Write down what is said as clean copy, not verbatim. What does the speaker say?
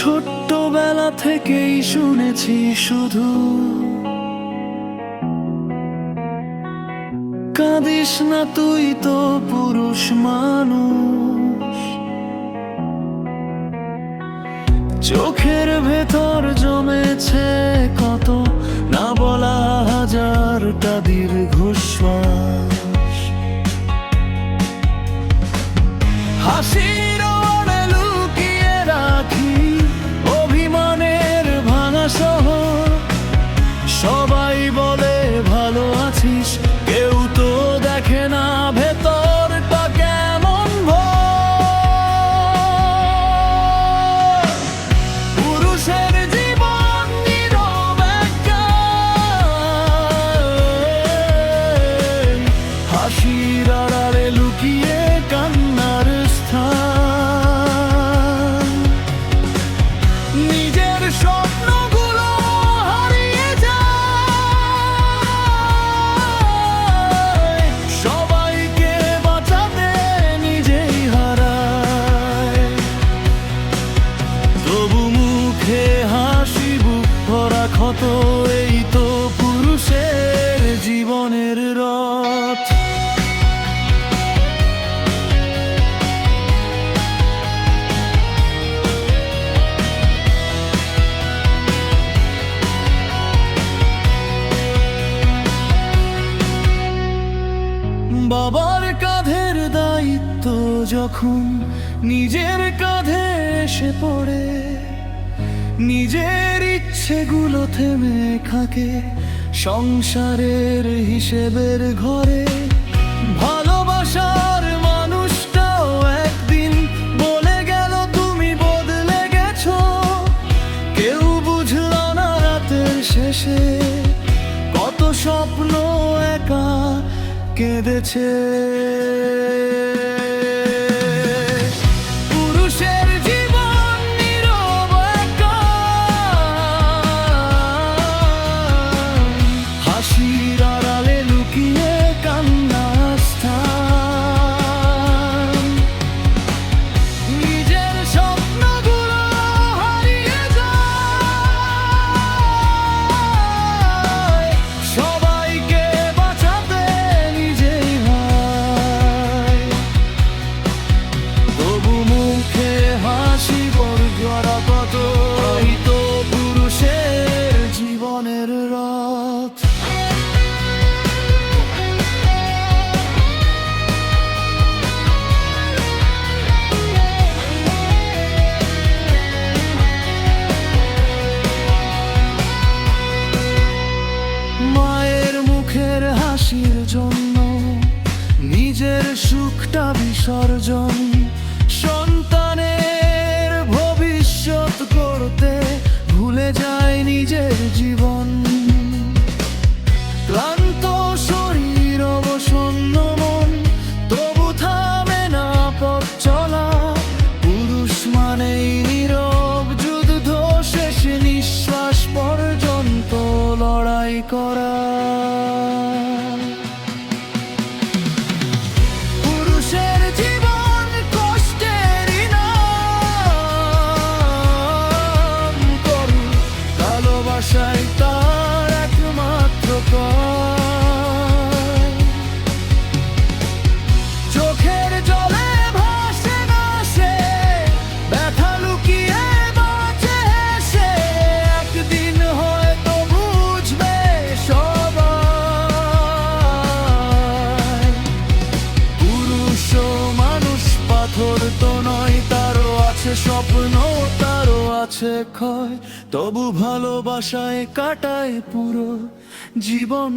ছোট্টবেলা থেকেই শুনেছি শুধু কাঁদিস না, তুই তো পুরুষ মানুষ। চোখের ভেতর জমেছে কত না বলা হাজারটা দীর্ঘশ্বাস। হাসির আড়ে লুকিয়ে রাখি অভিমানের ভাঙা শহর। সবাই বলে ভালো আছিস, কেউ তো দেখে না ভেতরটা কেমন ভয়। পুরুষের জীবন নীরব একটা হাসির আড়ালে লুকিয়ে কান্নার স্থান। নিজের স্বপ্নগুলো হারিয়ে যায়, সবাইকে বাঁচাতে নিজেই হারায়। তবু মুখে হাসি, বুক ভরা ক্ষত, এই তো পুরুষের জীবনের রথ। বাবার কাঁধের দায়িত্ব যখন নিজের কাঁধে এসে পড়ে, নিজের ইচ্ছেগুলো থেমে থাকে সংসারের হিসেবের ঘরে। ভালোবাসার মানুষটাও একদিন বলে গেল তুমি বদলে গেছো। কেউ বুঝলো না রাতের শেষে কত স্বপ্ন একা কেঁদেছে। পুরুষের জীবন নীরব একটা হাসির আড়ালে লুকিয়ে কান্নার স্থান। নিজের স্বপ্নগুলো হারিয়ে যায়, সবাইকে বাঁচাতে নিজেই হায়। তবু মুখে হাসি, বর্গরা কত, এই তো পুরুষের জীবনের রথ। মায়ের মুখের হাসির জন্য নিজের সুখটা বিসর্জন। সন্তানের ভবিষ্যৎ করতে ভুলে যায় নিজের জীবন। ক্লান্ত শরীর, অবসন্ন মন, তবু থামে না পথ চলা। পুরুষ মানেই নীরব যুদ্ধ, শেষ নিঃশ্বাস পর্যন্ত লড়াই করা। পুরুষের জীবন কষ্টেরই নাম, করুণ ভালোবাসাই তার একমাত্র পথ। চোখের জলে ভাসে না সে, ব্যথা লুকিয়ে বাঁচে সে। একদিন হয়তো বুঝবে সবাই, পুরুষ মানুষ পাথর তো নয়, তারও আছে স্বপ্ন, তারও আছে ক্ষয়। তবু ভালোবাসায় কাটায় পুরো জীবন।